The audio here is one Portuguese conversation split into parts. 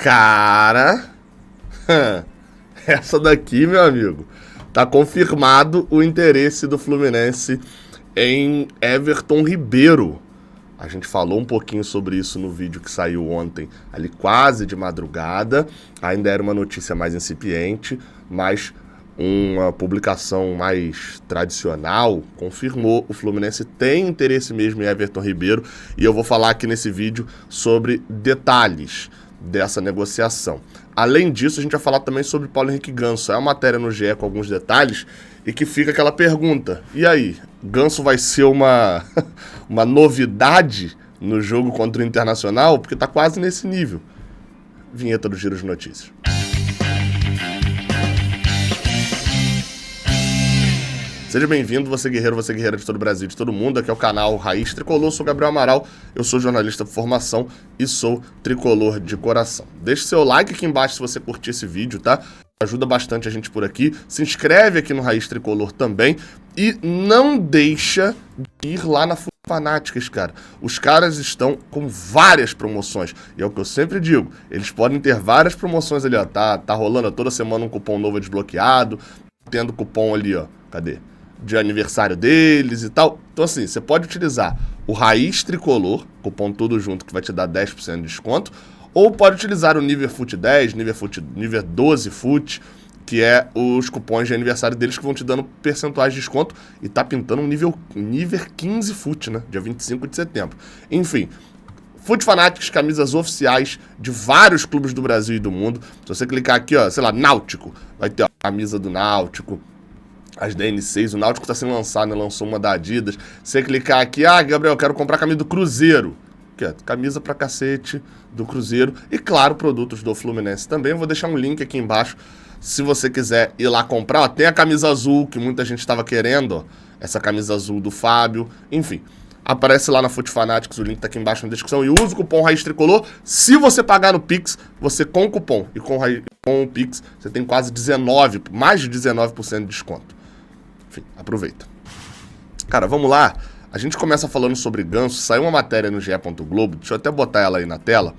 Cara, essa daqui, meu amigo, tá confirmado o interesse do Fluminense em Everton Ribeiro. A gente falou um pouquinho sobre isso no vídeo que saiu ontem, ali quase de madrugada. Ainda era uma notícia mais incipiente, mas uma publicação mais tradicional confirmou: o Fluminense tem interesse mesmo em Everton Ribeiro, e eu vou falar aqui nesse vídeo sobre detalhes dessa negociação. Além disso, a gente vai falar também sobre Paulo Henrique Ganso. É uma matéria no GE com alguns detalhes e que fica aquela pergunta: e aí, Ganso vai ser uma novidade no jogo contra o Internacional? Porque tá quase nesse nível. Vinheta do Giro de Notícias. Seja bem-vindo, você guerreiro, você guerreira de todo o Brasil, de todo mundo. Aqui é o canal Raiz Tricolor, sou Gabriel Amaral, eu sou jornalista por formação e sou tricolor de coração. Deixe seu like aqui embaixo se você curtir esse vídeo, tá? Ajuda bastante a gente por aqui. Se inscreve aqui no Raiz Tricolor também e não deixa de ir lá na Fanatics, cara. Os caras estão com várias promoções, e é o que eu sempre digo, eles podem ter várias promoções ali, ó. Tá rolando toda semana um cupom novo desbloqueado, tendo cupom ali, ó. Cadê? De aniversário deles e tal. Então assim, você pode utilizar o Raiz Tricolor, cupom tudo junto, que vai te dar 10% de desconto, ou pode utilizar o Nível Fut 10, Nível 12 Fut, que é os cupons de aniversário deles que vão te dando percentuais de desconto, e tá pintando um nível 15 Fut, né? Dia 25 de setembro. Enfim, Fut Fanatics, camisas oficiais de vários clubes do Brasil e do mundo. Se você clicar aqui, ó, sei lá, Náutico, vai ter a camisa do Náutico, as DN6, o Náutico tá sendo lançado, né? Lançou uma da Adidas. Você clicar aqui, Gabriel, eu quero comprar a camisa do Cruzeiro. Que é camisa pra cacete do Cruzeiro. E claro, produtos do Fluminense também. Eu vou deixar um link aqui embaixo, se você quiser ir lá comprar. Ó, tem a camisa azul, que muita gente estava querendo, ó. Essa camisa azul do Fábio. Enfim, aparece lá na Fut Fanatics, o link tá aqui embaixo na descrição. E usa o cupom Raiz Tricolor. Se você pagar no Pix, você com o cupom e com o Pix, você tem quase mais de 19% de desconto. Enfim, aproveita. Cara, vamos lá. A gente começa falando sobre Ganso. Saiu uma matéria no GE. Globo, deixa eu até botar ela aí na tela,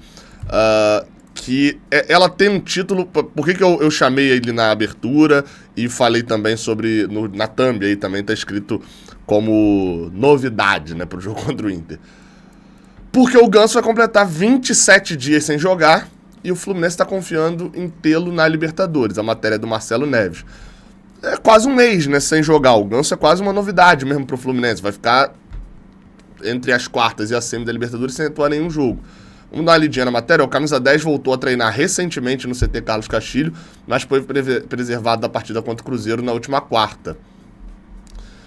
que ela tem um título. Por que eu chamei ele na abertura e falei também sobre, na thumb aí também tá escrito como novidade, né, pro jogo contra o Inter. Porque o Ganso vai completar 27 dias sem jogar e o Fluminense tá confiando em tê-lo na Libertadores. A matéria é do Marcelo Neves. É quase um mês, né, sem jogar. O Ganso é quase uma novidade mesmo pro Fluminense. Vai ficar entre as quartas e a semi da Libertadores sem atuar nenhum jogo. Vamos dar uma lidinha na matéria. O camisa 10 voltou a treinar recentemente no CT Carlos Castilho, mas foi preservado da partida contra o Cruzeiro na última quarta.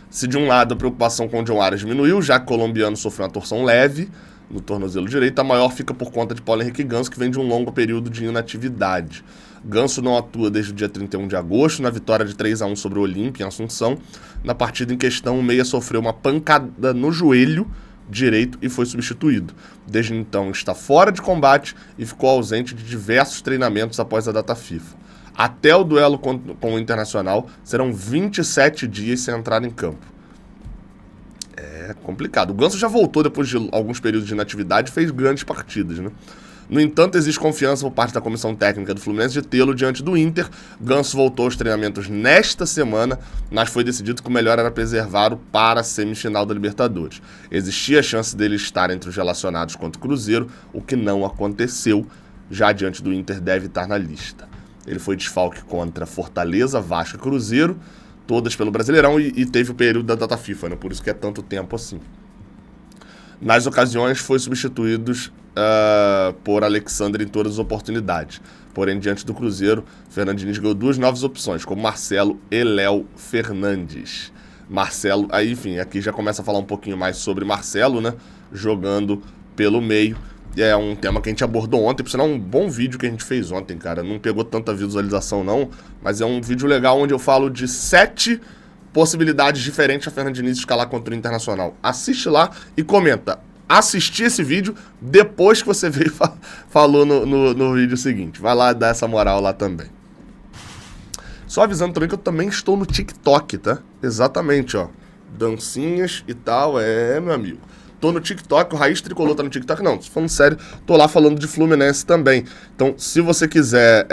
Se de um lado a preocupação com o John Arias diminuiu, já que o colombiano sofreu uma torção leve no tornozelo direito, a maior fica por conta de Paulo Henrique Ganso, que vem de um longo período de inatividade. Ganso não atua desde o dia 31 de agosto, na vitória de 3-1 sobre o Olímpia em Assunção. Na partida em questão, o meia sofreu uma pancada no joelho direito e foi substituído. Desde então está fora de combate e ficou ausente de diversos treinamentos após a data FIFA. Até o duelo com o Internacional, serão 27 dias sem entrar em campo. É complicado. O Ganso já voltou depois de alguns períodos de inatividade e fez grandes partidas, né? No entanto, existe confiança por parte da comissão técnica do Fluminense de tê-lo diante do Inter. Ganso voltou aos treinamentos nesta semana, mas foi decidido que o melhor era preservá-lo para a semifinal da Libertadores. Existia a chance dele estar entre os relacionados contra o Cruzeiro, o que não aconteceu. Já diante do Inter, deve estar na lista. Ele foi desfalque contra Fortaleza, Vasco e Cruzeiro, todas pelo Brasileirão, e teve o período da data FIFA, né? Por isso que é tanto tempo assim. Nas ocasiões, foi substituído por Alexandre em todas as oportunidades. Porém, diante do Cruzeiro, Fernando Diniz ganhou duas novas opções, como Marcelo e Léo Fernandes. Marcelo, aí enfim, aqui já começa a falar um pouquinho mais sobre Marcelo, né? Jogando pelo meio. É um tema que a gente abordou ontem, por sinal um bom vídeo que a gente fez ontem, cara. Não pegou tanta visualização não, mas é um vídeo legal onde eu falo de 7 possibilidades diferentes a Fernando Diniz escalar contra o Internacional. Assiste lá e comenta. Assisti esse vídeo depois que você veio e falou no vídeo seguinte. Vai lá dar essa moral lá também. Só avisando também que eu também estou no TikTok, tá? Exatamente, ó. Dancinhas e tal, meu amigo. tô no TikTok, o Raiz Tricolor tá no TikTok. Não, falando sério, tô lá falando de Fluminense também. Então, se você quiser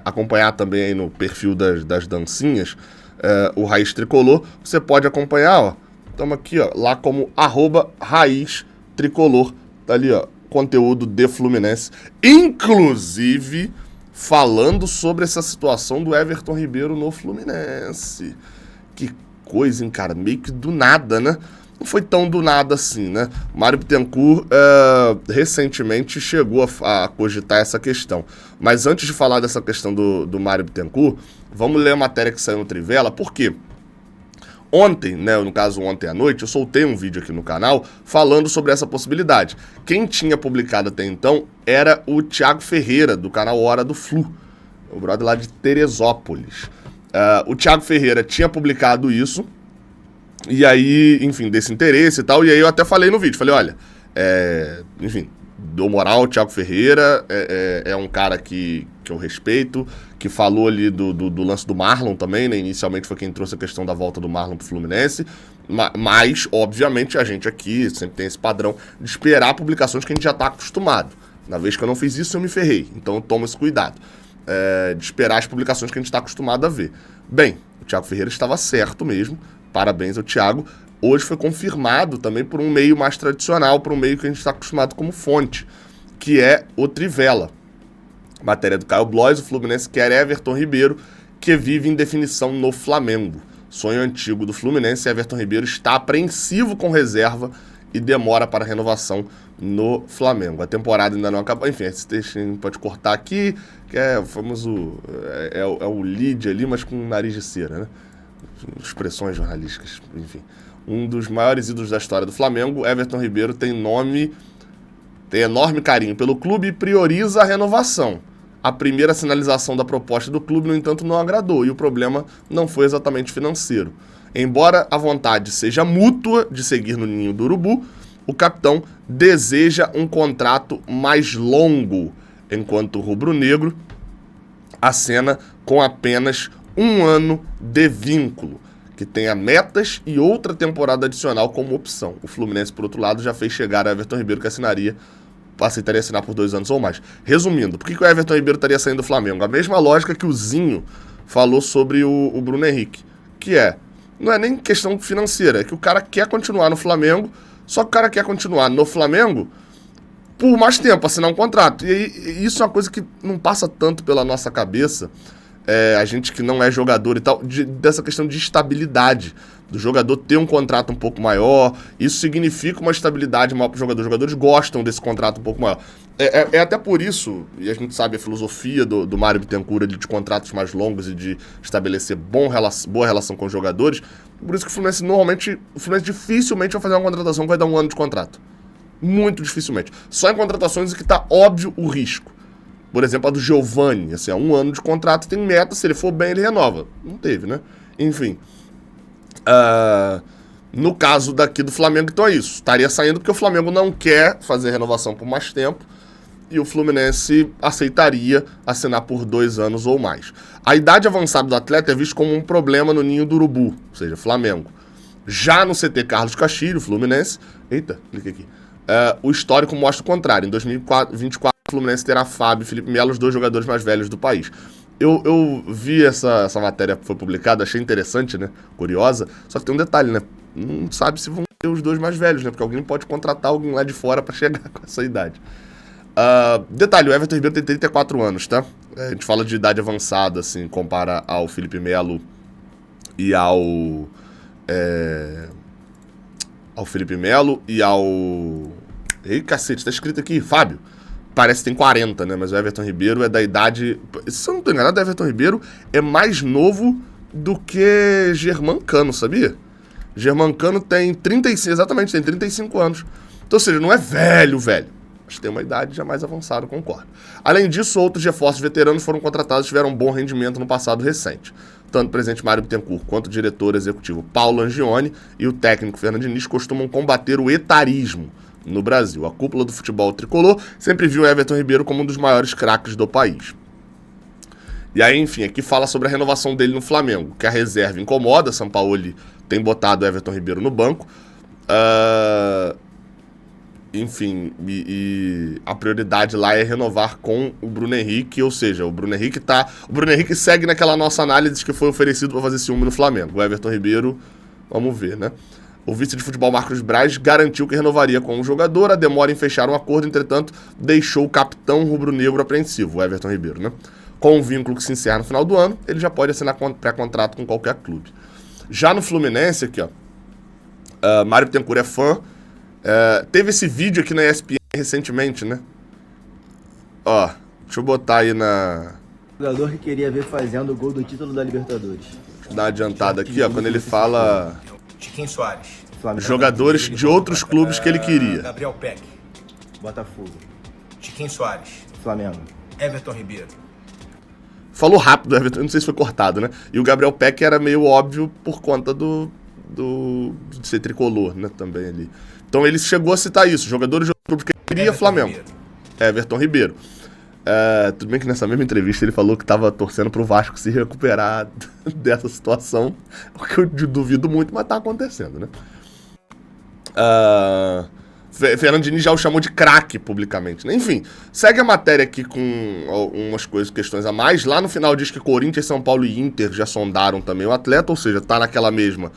acompanhar também aí no perfil das dancinhas, o Raiz Tricolor, você pode acompanhar, ó. Estamos aqui, ó, lá como @Raiz Tricolor. Tá ali, ó, conteúdo de Fluminense. Inclusive, falando sobre essa situação do Everton Ribeiro no Fluminense. Que coisa, hein, cara? Meio que do nada, né? Não foi tão do nada assim, né? Mário Bittencourt recentemente chegou a cogitar essa questão. Mas antes de falar dessa questão do Mário Bittencourt, vamos ler a matéria que saiu no Trivela. Por quê? Ontem, né, no caso ontem à noite, eu soltei um vídeo aqui no canal falando sobre essa possibilidade. Quem tinha publicado até então era o Thiago Ferreira, do canal Hora do Flu, o brother lá de Teresópolis. O Thiago Ferreira tinha publicado isso, e aí, enfim, desse interesse e tal, e aí eu até falei no vídeo, falei, olha, enfim, dou moral ao Thiago Ferreira, é um cara que eu respeito, que falou ali do lance do Marlon também, né? Inicialmente foi quem trouxe a questão da volta do Marlon pro Fluminense, mas, obviamente, a gente aqui sempre tem esse padrão de esperar publicações que a gente já tá acostumado. Na vez que eu não fiz isso, eu me ferrei, então eu tomo esse cuidado, de esperar as publicações que a gente tá acostumado a ver. Bem, o Thiago Ferreira estava certo mesmo, parabéns ao Thiago. Hoje foi confirmado também por um meio mais tradicional, por um meio que a gente está acostumado como fonte, que é o Trivela. Matéria do Caio Blois, o Fluminense quer Everton Ribeiro, que vive em definição no Flamengo. Sonho antigo do Fluminense, Everton Ribeiro está apreensivo com reserva e demora para renovação no Flamengo. A temporada ainda não acabou. Enfim, esse texto pode cortar aqui, que é o famoso... É o lead ali, mas com nariz de cera, né? Expressões jornalísticas, enfim. Um dos maiores ídolos da história do Flamengo, Everton Ribeiro tem enorme carinho pelo clube e prioriza a renovação. A primeira sinalização da proposta do clube, no entanto, não agradou, e o problema não foi exatamente financeiro. Embora a vontade seja mútua de seguir no ninho do urubu, o capitão deseja um contrato mais longo, enquanto o rubro-negro acena com apenas 1 ano de vínculo, que tenha metas e outra temporada adicional como opção. O Fluminense, por outro lado, já fez chegar a Everton Ribeiro que aceitaria assinar por 2 anos ou mais. Resumindo, por que o Everton Ribeiro estaria saindo do Flamengo? A mesma lógica que o Zinho falou sobre o Bruno Henrique, que não é nem questão financeira, é que o cara quer continuar no Flamengo, só que o cara quer continuar no Flamengo por mais tempo, assinar um contrato. E aí, isso é uma coisa que não passa tanto pela nossa cabeça, a gente que não é jogador e tal, dessa questão de estabilidade, do jogador ter um contrato um pouco maior. Isso significa uma estabilidade maior para o jogador. Os jogadores gostam desse contrato um pouco maior. É até por isso, e a gente sabe a filosofia do Mário Bittencourt de contratos mais longos e de estabelecer boa relação com os jogadores, por isso que o Fluminense dificilmente vai fazer uma contratação que vai dar 1 ano de contrato. Muito dificilmente. Só em contratações em que está óbvio o risco. Por exemplo, a do Giovani, assim, 1 ano de contrato, tem meta, se ele for bem, ele renova. Não teve, né? Enfim. No caso daqui do Flamengo, então é isso. Estaria saindo porque o Flamengo não quer fazer renovação por mais tempo e o Fluminense aceitaria assinar por 2 anos ou mais. A idade avançada do atleta é visto como um problema no ninho do urubu, ou seja, Flamengo. Já no CT Carlos Castilho, Fluminense... Eita, cliquei aqui. O histórico mostra o contrário. Em 2024, o Fluminense terá Fábio e Felipe Melo, os 2 jogadores mais velhos do país. Eu vi essa matéria que foi publicada, achei interessante, né? Curiosa. Só que tem um detalhe, né? Não sabe se vão ter os 2 mais velhos, né? Porque alguém pode contratar alguém lá de fora para chegar com essa idade. Detalhe, o Everton Ribeiro tem 34 anos, tá? A gente fala de idade avançada, assim, compara ao Felipe Melo e ao Felipe Melo e ao... Ei, cacete, tá escrito aqui, Fábio. Parece que tem 40, né? Mas o Everton Ribeiro é da idade... Se eu não tô enganado, o Everton Ribeiro é mais novo do que Germancano, sabia? Germancano tem 35, exatamente, tem 35 anos. Então, ou seja, não é velho. Mas tem uma idade já mais avançada, concordo. Além disso, outros reforços veteranos foram contratados e tiveram um bom rendimento no passado recente. Tanto o presidente Mário Bittencourt quanto o diretor executivo Paulo Angione e o técnico Fernando Diniz costumam combater o etarismo no Brasil. A cúpula do futebol tricolor sempre viu Everton Ribeiro como um dos maiores craques do país. E aí, enfim, aqui fala sobre a renovação dele no Flamengo, que a reserva incomoda. Sampaoli tem botado o Everton Ribeiro no banco. enfim, e a prioridade lá é renovar com o Bruno Henrique, ou seja, o Bruno Henrique segue naquela nossa análise que foi oferecido para fazer ciúme no Flamengo. O Everton Ribeiro, vamos ver, né? O vice de futebol Marcos Braz garantiu que renovaria com o jogador. A demora em fechar um acordo, entretanto, deixou o capitão rubro-negro apreensivo, o Everton Ribeiro, né? Com um vínculo que se encerra no final do ano, ele já pode assinar pré-contrato com qualquer clube. Já no Fluminense, aqui, ó, Mário Bittencourt é fã. Teve esse vídeo aqui na ESPN recentemente, né? Ó, deixa eu botar aí na... Jogador que queria ver fazendo o gol do título da Libertadores. Deixa eu dar uma adiantada aqui, ó, quando ele fala... Tiquinho Soares. Jogadores de outros clubes que ele queria. Gabriel Peck. Botafogo. Tiquinho Soares. Flamengo. Everton Ribeiro. Falou rápido, Everton, não sei se foi cortado, né? E o Gabriel Peck era meio óbvio por conta de ser tricolor, né? Também ali. Então ele chegou a citar isso. Jogadores de outros clubes que ele queria, Everton Flamengo. Ribeiro. Everton Ribeiro. Tudo bem que nessa mesma entrevista ele falou que estava torcendo pro Vasco se recuperar dessa situação, o que eu duvido muito, mas tá acontecendo, né? Fernando Diniz já o chamou de craque publicamente, né? Enfim, segue a matéria aqui com algumas questões a mais. Lá no final diz que Corinthians, São Paulo e Inter já sondaram também o atleta, ou seja, tá naquela mesma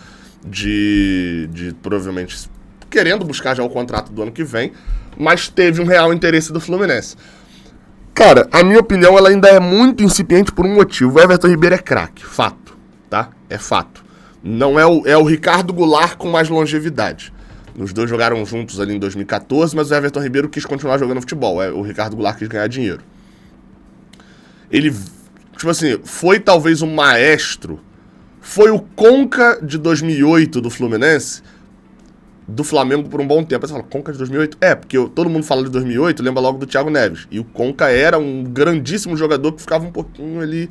de provavelmente querendo buscar já o contrato do ano que vem, mas teve um real interesse do Fluminense. Cara, a minha opinião ela ainda é muito incipiente por um motivo. O Everton Ribeiro é craque, fato, tá? É fato. Não é o Ricardo Goulart com mais longevidade. Os dois jogaram juntos ali em 2014, mas o Everton Ribeiro quis continuar jogando futebol. O Ricardo Goulart quis ganhar dinheiro. Ele, tipo assim, foi talvez um maestro. Foi o Conca de 2008 do Fluminense, do Flamengo por um bom tempo. Aí você fala, Conca de 2008? Porque todo mundo fala de 2008, lembra logo do Thiago Neves. E o Conca era um grandíssimo jogador que ficava um pouquinho ali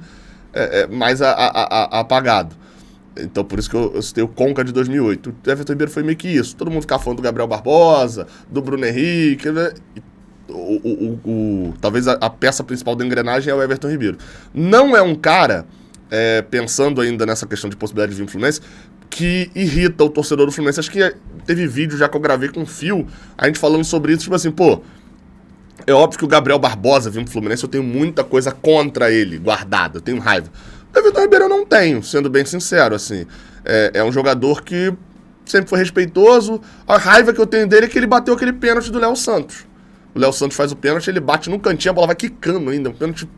mais apagado. Então por isso que eu citei o Conca de 2008. O Everton Ribeiro foi meio que isso. Todo mundo ficava falando do Gabriel Barbosa, do Bruno Henrique, né? Talvez a peça principal da engrenagem é o Everton Ribeiro. Não é um cara, pensando ainda nessa questão de possibilidade de vir no Fluminense, que irrita o torcedor do Fluminense. Acho que teve vídeo já que eu gravei com o Fio, a gente falando sobre isso, tipo assim, pô, é óbvio que o Gabriel Barbosa vindo pro Fluminense, eu tenho muita coisa contra ele, guardada, eu tenho raiva. O Everton Ribeiro eu não tenho, sendo bem sincero, assim. É um jogador que sempre foi respeitoso. A raiva que eu tenho dele é que ele bateu aquele pênalti do Léo Santos. O Léo Santos faz o pênalti, ele bate no cantinho, a bola vai quicando ainda, um pênalti,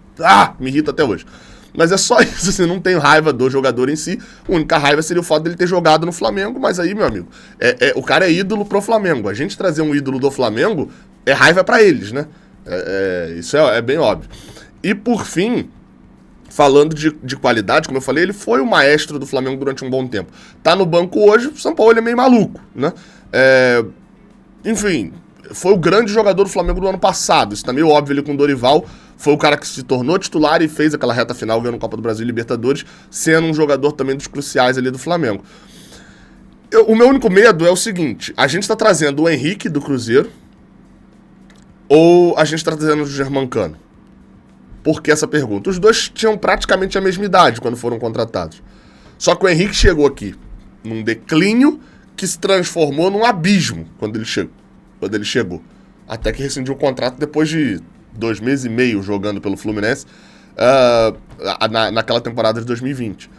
me irrita até hoje. Mas é só isso, assim, não tenho raiva do jogador em si. A única raiva seria o fato dele ter jogado no Flamengo, mas aí, meu amigo, o cara é ídolo pro Flamengo. A gente trazer um ídolo do Flamengo é raiva pra eles, né? Isso é bem óbvio. E por fim, falando de qualidade, como eu falei, ele foi o maestro do Flamengo durante um bom tempo. Tá no banco hoje, o São Paulo é meio maluco, né? Enfim, foi o grande jogador do Flamengo do ano passado. Isso tá meio óbvio ali com o Dorival. Foi o cara que se tornou titular e fez aquela reta final ganhando Copa do Brasil e Libertadores, sendo um jogador também dos cruciais ali do Flamengo. O meu único medo é o seguinte, a gente tá trazendo o Henrique do Cruzeiro ou a gente tá trazendo o Germancano? Por que essa pergunta? Os dois tinham praticamente a mesma idade quando foram contratados. Só que o Henrique chegou aqui num declínio que se transformou num abismo quando ele chegou. Até que rescindiu o contrato depois de 2 meses e meio jogando pelo Fluminense naquela temporada de 2020.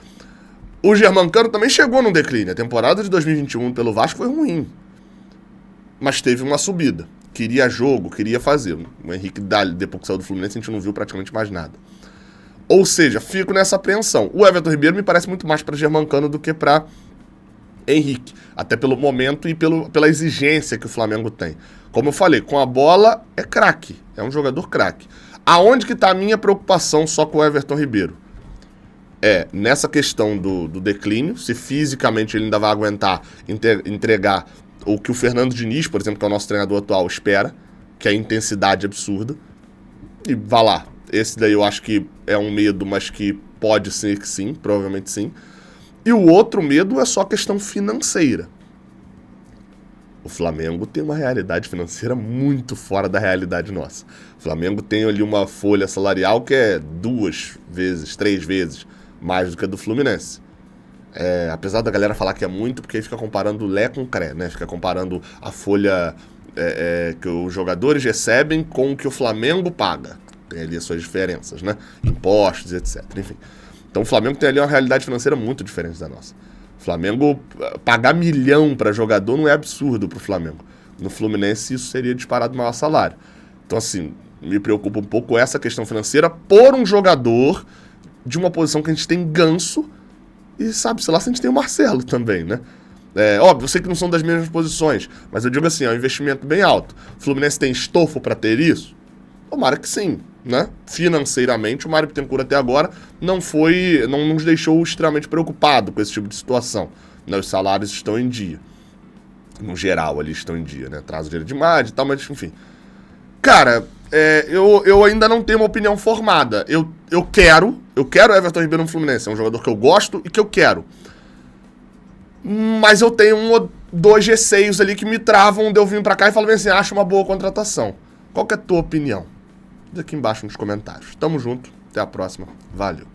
O Germancano também chegou num declínio. A temporada de 2021 pelo Vasco foi ruim, mas teve uma subida. Queria jogo, queria fazer. O Henrique, depois que saiu do Fluminense, a gente não viu praticamente mais nada. Ou seja, fico nessa apreensão. O Everton Ribeiro me parece muito mais para Germancano do que para Henrique. Até pelo momento e pela exigência que o Flamengo tem. Como eu falei, com a bola é craque. É um jogador craque. Aonde que tá a minha preocupação só com o Everton Ribeiro? Nessa questão do declínio, se fisicamente ele ainda vai aguentar entregar o que o Fernando Diniz, por exemplo, que é o nosso treinador atual, espera, que é a intensidade absurda. E vá lá. Esse daí eu acho que é um medo, mas que pode ser que sim, provavelmente sim. E o outro medo é só a questão financeira. O Flamengo tem uma realidade financeira muito fora da realidade nossa. O Flamengo tem ali uma folha salarial que é 2 vezes, 3 vezes mais do que a do Fluminense. Apesar da galera falar que é muito, porque aí fica comparando Lé com Cré, né? Fica comparando a folha que os jogadores recebem com o que o Flamengo paga. Tem ali as suas diferenças, né? Impostos, etc. Enfim. Então o Flamengo tem ali uma realidade financeira muito diferente da nossa. O Flamengo, pagar milhão para jogador não é absurdo pro Flamengo. No Fluminense isso seria disparado maior salário. Então assim, me preocupa um pouco essa questão financeira por um jogador de uma posição que a gente tem Ganso e sabe-se lá se a gente tem o Marcelo também, né? Óbvio, eu sei que não são das mesmas posições, mas eu digo assim, é um investimento bem alto. O Fluminense tem estofo para ter isso? Tomara que sim, né? Financeiramente, o Mário Bittencourt até agora não nos deixou extremamente preocupado com esse tipo de situação. Né? Os salários estão em dia. No geral, ali estão em dia, né? Traz o dinheiro de imagem e tal, mas enfim. Cara, eu ainda não tenho uma opinião formada. Eu quero Everton Ribeiro no Fluminense. É um jogador que eu gosto e que eu quero. Mas eu tenho 1 ou 2 receios ali que me travam de eu vir pra cá e falar assim, acho uma boa contratação. Qual que é a tua opinião? Diz aqui embaixo nos comentários. Tamo junto, até a próxima. Valeu.